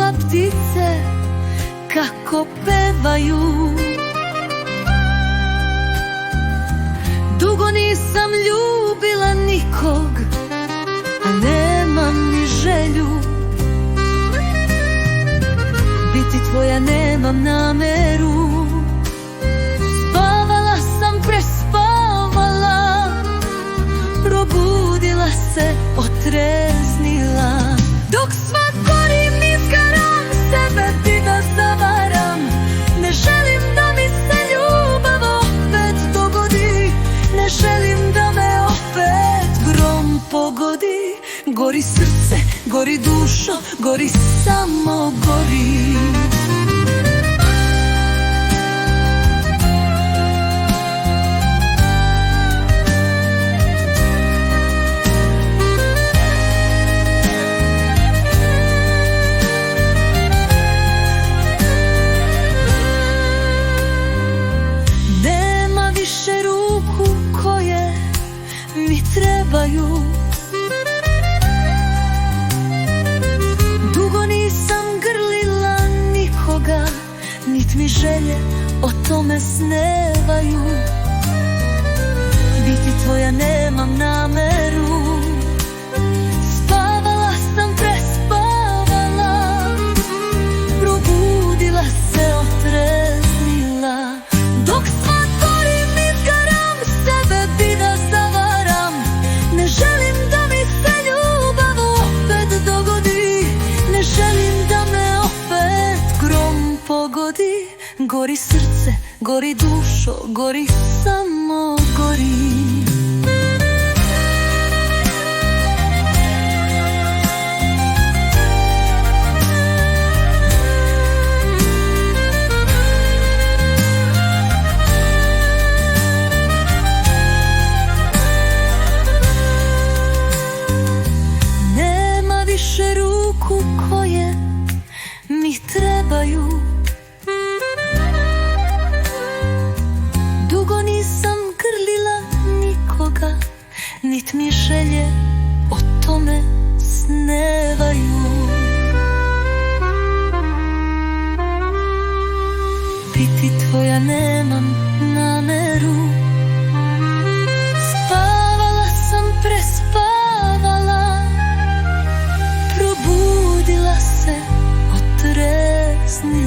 čula ptice kako pevaju. Dugo nisam ljubila nikog, a nemam ni želju. Biti tvoja nemam nameru. Spavala sam, prespavala, probudila se, otreznila. Dok sva gorim, izgaram, sebe bi da zavaram. Ne želim da mi se ljubav opet dogodi. Ne želim da me opet grom pogodi. Gori srce, gori dušo, gori, samo gori. Nema više ruku koje mi trebaju. Dugo nisam grlila nikoga, nit mi želje o tome snevaju. Biti tvoja nemam nameru. Spavala sam, prespavala, probudila se, otreznila. Dok sva gorim, izgaram, sebe bi da zavaram. Ne želim da mi se ljubav opet dogodi. Ne želim da me opet grom pogodi. Gori srce, gori dušo, gori, samo gori. Nema više ruku koje mi trebaju. Dugo nisam grlila nikoga, nit mi želje o tome snevaju. Biti tvoja nemam nameru. Spavala sam, prespavala, probudila se, otreznila.